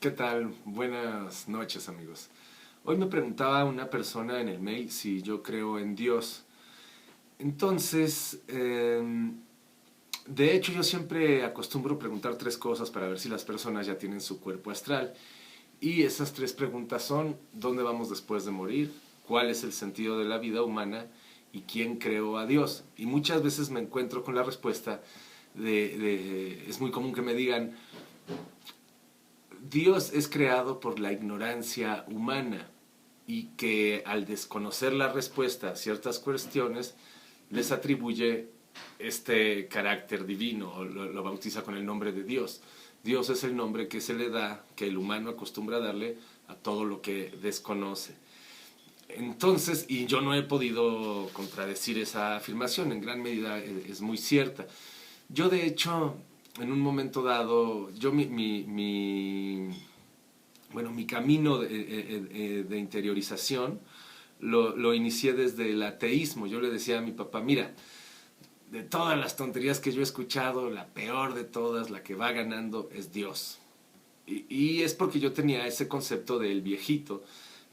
¿Qué tal? Buenas noches, amigos. Hoy me preguntaba una persona en el mail si yo creo en Dios. Entonces, de hecho yo siempre acostumbro preguntar tres cosas para ver si las personas ya tienen su cuerpo astral. Y esas tres preguntas son: ¿dónde vamos después de morir? ¿Cuál es el sentido de la vida humana? ¿Y quién creó a Dios? Y muchas veces me encuentro con la respuesta es muy común que me digan: Dios es creado por la ignorancia humana, y que al desconocer la respuesta a ciertas cuestiones les atribuye este carácter divino, o lo bautiza con el nombre de Dios. Dios es el nombre que se le da, que el humano acostumbra a darle a todo lo que desconoce. Entonces, y yo no he podido contradecir esa afirmación, en gran medida es muy cierta. Yo, de hecho, en un momento dado, mi camino de interiorización lo inicié desde el ateísmo. Yo le decía a mi papá: mira, de todas las tonterías que yo he escuchado, la peor de todas, la que va ganando, es Dios. Y es porque yo tenía ese concepto del viejito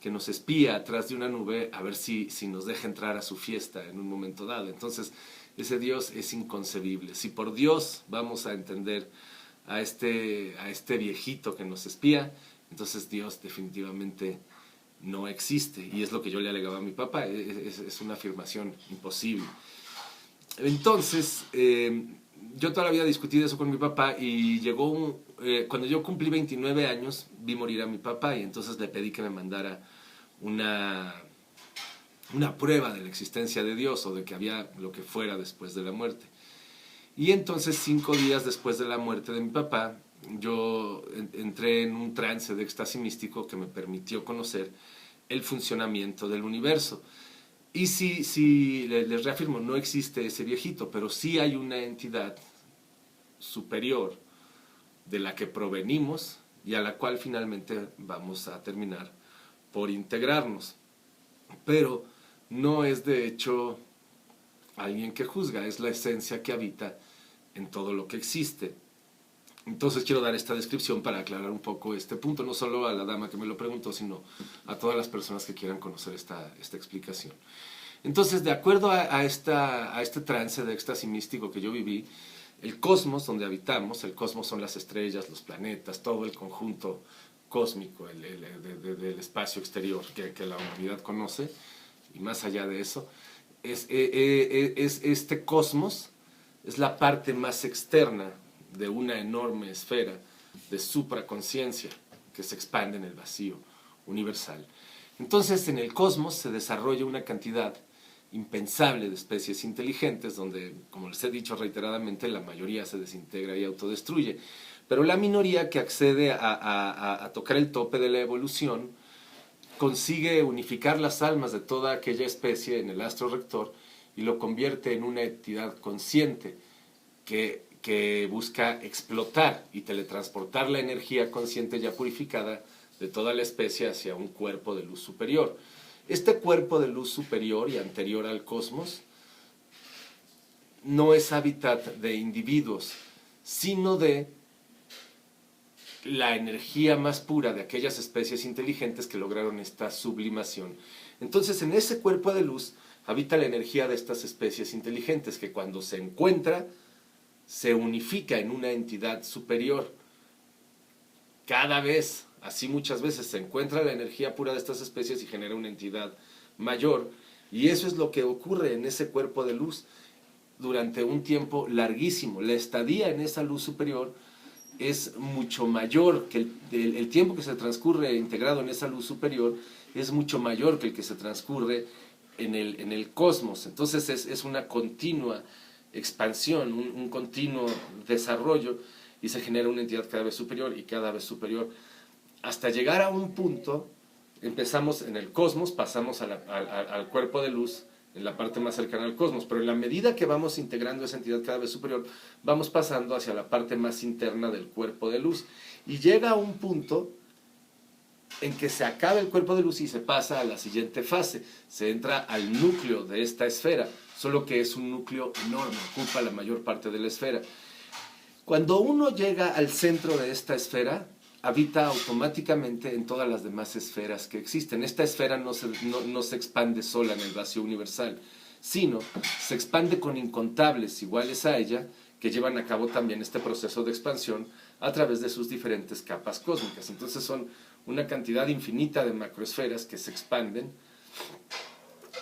que nos espía atrás de una nube a ver si nos deja entrar a su fiesta en un momento dado. Entonces, ese Dios es inconcebible. Si por Dios vamos a entender a este viejito que nos espía, entonces Dios definitivamente no existe. Y es lo que yo le alegaba a mi papá. Es una afirmación imposible. Entonces, yo todavía discutí eso con mi papá, y cuando yo cumplí 29 años, vi morir a mi papá, y entonces le pedí que me mandara una, una prueba de la existencia de Dios, o de que había lo que fuera después de la muerte. Y entonces, 5 días después de la muerte de mi papá, yo entré en un trance de éxtasis místico que me permitió conocer el funcionamiento del universo. Y sí, les reafirmo, no existe ese viejito, pero sí hay una entidad superior de la que provenimos y a la cual finalmente vamos a terminar por integrarnos. Pero no es, de hecho, alguien que juzga, es la esencia que habita en todo lo que existe. Entonces quiero dar esta descripción para aclarar un poco este punto, no solo a la dama que me lo preguntó, sino a todas las personas que quieran conocer esta explicación. Entonces, de acuerdo a este trance de éxtasis místico que yo viví, el cosmos donde habitamos, el cosmos son las estrellas, los planetas, todo el conjunto cósmico del espacio exterior que la humanidad conoce, y más allá de eso, este cosmos es la parte más externa de una enorme esfera de supraconciencia que se expande en el vacío universal. Entonces, en el cosmos se desarrolla una cantidad impensable de especies inteligentes, donde, como les he dicho reiteradamente, la mayoría se desintegra y autodestruye. Pero la minoría que accede a tocar el tope de la evolución consigue unificar las almas de toda aquella especie en el astro rector y lo convierte en una entidad consciente que busca explotar y teletransportar la energía consciente ya purificada de toda la especie hacia un cuerpo de luz superior. Este cuerpo de luz superior y anterior al cosmos no es hábitat de individuos, sino de la energía más pura de aquellas especies inteligentes que lograron esta sublimación. Entonces, en ese cuerpo de luz habita la energía de estas especies inteligentes, que cuando se encuentra, se unifica en una entidad superior. Cada vez, así muchas veces, se encuentra la energía pura de estas especies y genera una entidad mayor. Y eso es lo que ocurre en ese cuerpo de luz durante un tiempo larguísimo. La estadía en esa luz superior es mucho mayor que el tiempo que se transcurre integrado en esa luz superior, es mucho mayor que el que se transcurre en el cosmos. Entonces es una continua expansión, un continuo desarrollo, y se genera una entidad cada vez superior y cada vez superior, hasta llegar a un punto. Empezamos en el cosmos, pasamos al cuerpo de luz, en la parte más cercana al cosmos, pero en la medida que vamos integrando esa entidad cada vez superior, vamos pasando hacia la parte más interna del cuerpo de luz, y llega a un punto en que se acaba el cuerpo de luz y se pasa a la siguiente fase. Se entra al núcleo de esta esfera, solo que es un núcleo enorme, ocupa la mayor parte de la esfera. Cuando uno llega al centro de esta esfera, habita automáticamente en todas las demás esferas que existen. Esta esfera no se expande sola en el vacío universal, sino se expande con incontables iguales a ella, que llevan a cabo también este proceso de expansión a través de sus diferentes capas cósmicas. Entonces son una cantidad infinita de macroesferas que se expanden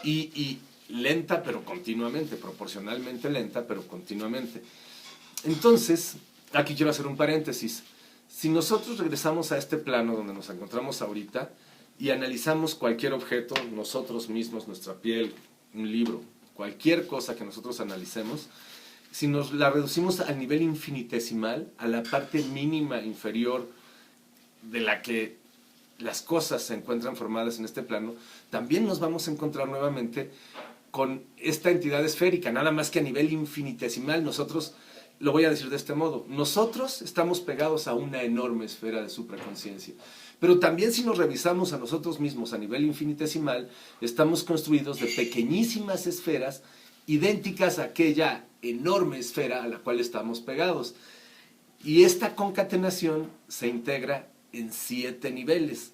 y lenta pero continuamente, proporcionalmente lenta pero continuamente. Entonces, aquí quiero hacer un paréntesis. Si nosotros regresamos a este plano donde nos encontramos ahorita y analizamos cualquier objeto, nosotros mismos, nuestra piel, un libro, cualquier cosa que nosotros analicemos, si nos la reducimos al nivel infinitesimal, a la parte mínima inferior de la que las cosas se encuentran formadas en este plano, también nos vamos a encontrar nuevamente con esta entidad esférica, nada más que a nivel infinitesimal. Nosotros, lo voy a decir de este modo, nosotros estamos pegados a una enorme esfera de supraconciencia, pero también si nos revisamos a nosotros mismos a nivel infinitesimal, estamos construidos de pequeñísimas esferas idénticas a aquella enorme esfera a la cual estamos pegados. Y esta concatenación se integra en 7 niveles,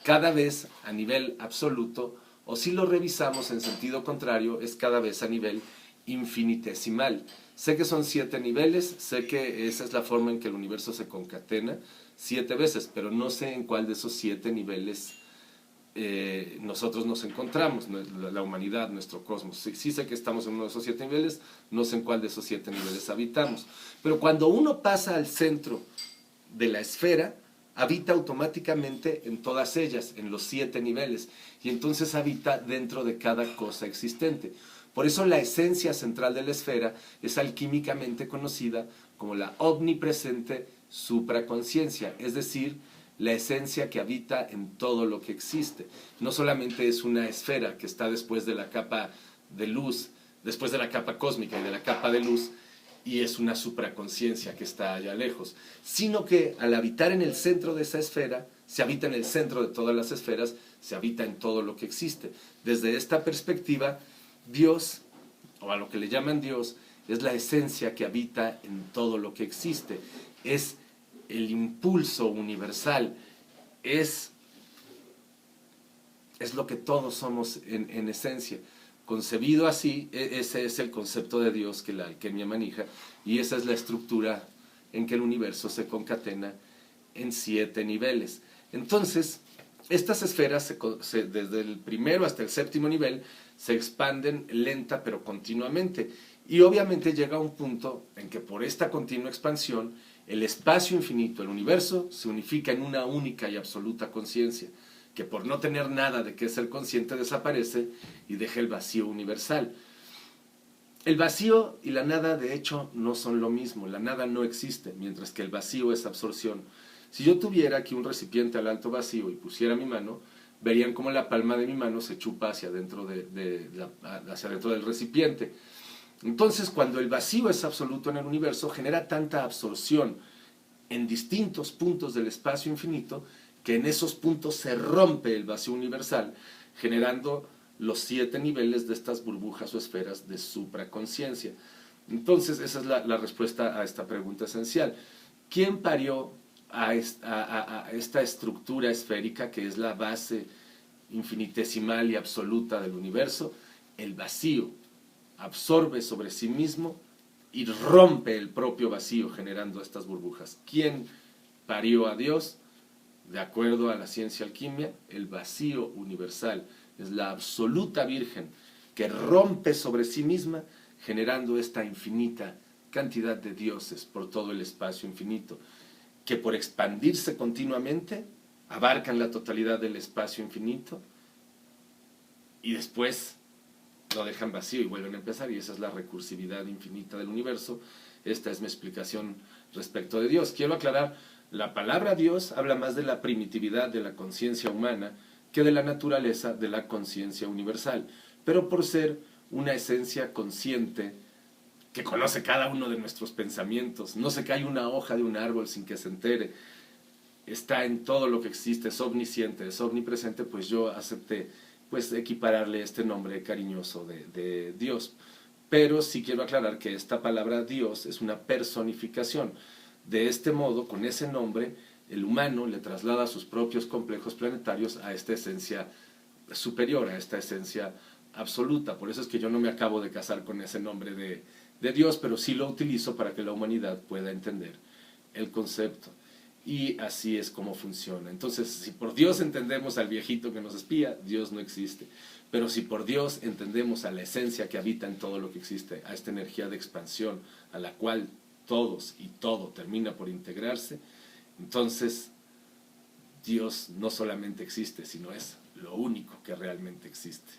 cada vez a nivel absoluto, o si lo revisamos en sentido contrario, es cada vez a nivel infinitesimal. Sé que son 7 niveles, sé que esa es la forma en que el universo se concatena 7 veces, pero no sé en cuál de esos 7 niveles nosotros nos encontramos, la humanidad, nuestro cosmos. Sí sé que estamos en uno de esos 7 niveles, no sé en cuál de esos 7 niveles habitamos. Pero cuando uno pasa al centro de la esfera, habita automáticamente en todas ellas, en los 7 niveles, y entonces habita dentro de cada cosa existente. Por eso la esencia central de la esfera es alquímicamente conocida como la omnipresente supraconciencia, es decir, la esencia que habita en todo lo que existe. No solamente es una esfera que está después de la capa de luz, después de la capa cósmica y de la capa de luz, y es una supraconciencia que está allá lejos, sino que al habitar en el centro de esa esfera, se habita en el centro de todas las esferas, se habita en todo lo que existe. Desde esta perspectiva, Dios, o a lo que le llaman Dios, es la esencia que habita en todo lo que existe. Es el impulso universal, es lo que todos somos en esencia. Concebido así, ese es el concepto de Dios que la alquimia maneja, y esa es la estructura en que el universo se concatena en 7 niveles. Entonces, estas esferas, desde el primero hasta el 7º nivel, se expanden lenta pero continuamente. Y obviamente llega a un punto en que por esta continua expansión, el espacio infinito, el universo, se unifica en una única y absoluta conciencia, que por no tener nada de qué ser consciente desaparece y deja el vacío universal. El vacío y la nada, de hecho, no son lo mismo. La nada no existe, mientras que el vacío es absorción. Si yo tuviera aquí un recipiente al alto vacío y pusiera mi mano, verían cómo la palma de mi mano se chupa hacia adentro, hacia adentro del recipiente. Entonces, cuando el vacío es absoluto en el universo, genera tanta absorción en distintos puntos del espacio infinito, que en esos puntos se rompe el vacío universal, generando los 7 niveles de estas burbujas o esferas de supraconciencia. Entonces, esa es la respuesta a esta pregunta esencial. ¿Quién parió a esta estructura esférica que es la base infinitesimal y absoluta del universo? El vacío absorbe sobre sí mismo y rompe el propio vacío generando estas burbujas. ¿Quién parió a Dios? De acuerdo a la ciencia alquimia, el vacío universal es la absoluta virgen que rompe sobre sí misma generando esta infinita cantidad de dioses por todo el espacio infinito, que por expandirse continuamente abarcan la totalidad del espacio infinito y después lo dejan vacío y vuelven a empezar, y esa es la recursividad infinita del universo. Esta es mi explicación respecto de Dios. Quiero aclarar, la palabra Dios habla más de la primitividad de la conciencia humana que de la naturaleza de la conciencia universal, pero por ser una esencia consciente que conoce cada uno de nuestros pensamientos, no se cae una hoja de un árbol sin que se entere, está en todo lo que existe, es omnisciente, es omnipresente, pues yo acepté equipararle este nombre cariñoso de Dios. Pero sí quiero aclarar que esta palabra Dios es una personificación. De este modo, con ese nombre, el humano le traslada sus propios complejos planetarios a esta esencia superior, a esta esencia absoluta. Por eso es que yo no me acabo de casar con ese nombre de Dios, pero sí lo utilizo para que la humanidad pueda entender el concepto. Y así es como funciona. Entonces, si por Dios entendemos al viejito que nos espía, Dios no existe. Pero si por Dios entendemos a la esencia que habita en todo lo que existe, a esta energía de expansión, a la cual todos y todo termina por integrarse, entonces Dios no solamente existe, sino es lo único que realmente existe.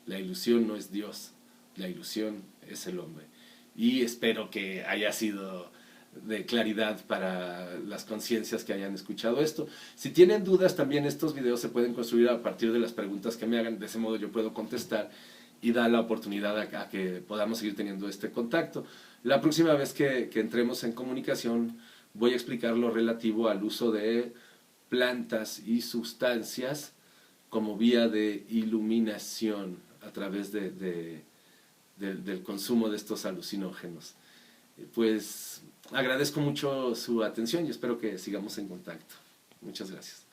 La ilusión no es Dios, la ilusión es el hombre. Y espero que haya sido de claridad para las conciencias que hayan escuchado esto. Si tienen dudas, también estos videos se pueden construir a partir de las preguntas que me hagan. De ese modo yo puedo contestar y da la oportunidad a que podamos seguir teniendo este contacto. La próxima vez que entremos en comunicación voy a explicar lo relativo al uso de plantas y sustancias como vía de iluminación a través del consumo de estos alucinógenos. Pues agradezco mucho su atención y espero que sigamos en contacto. Muchas gracias.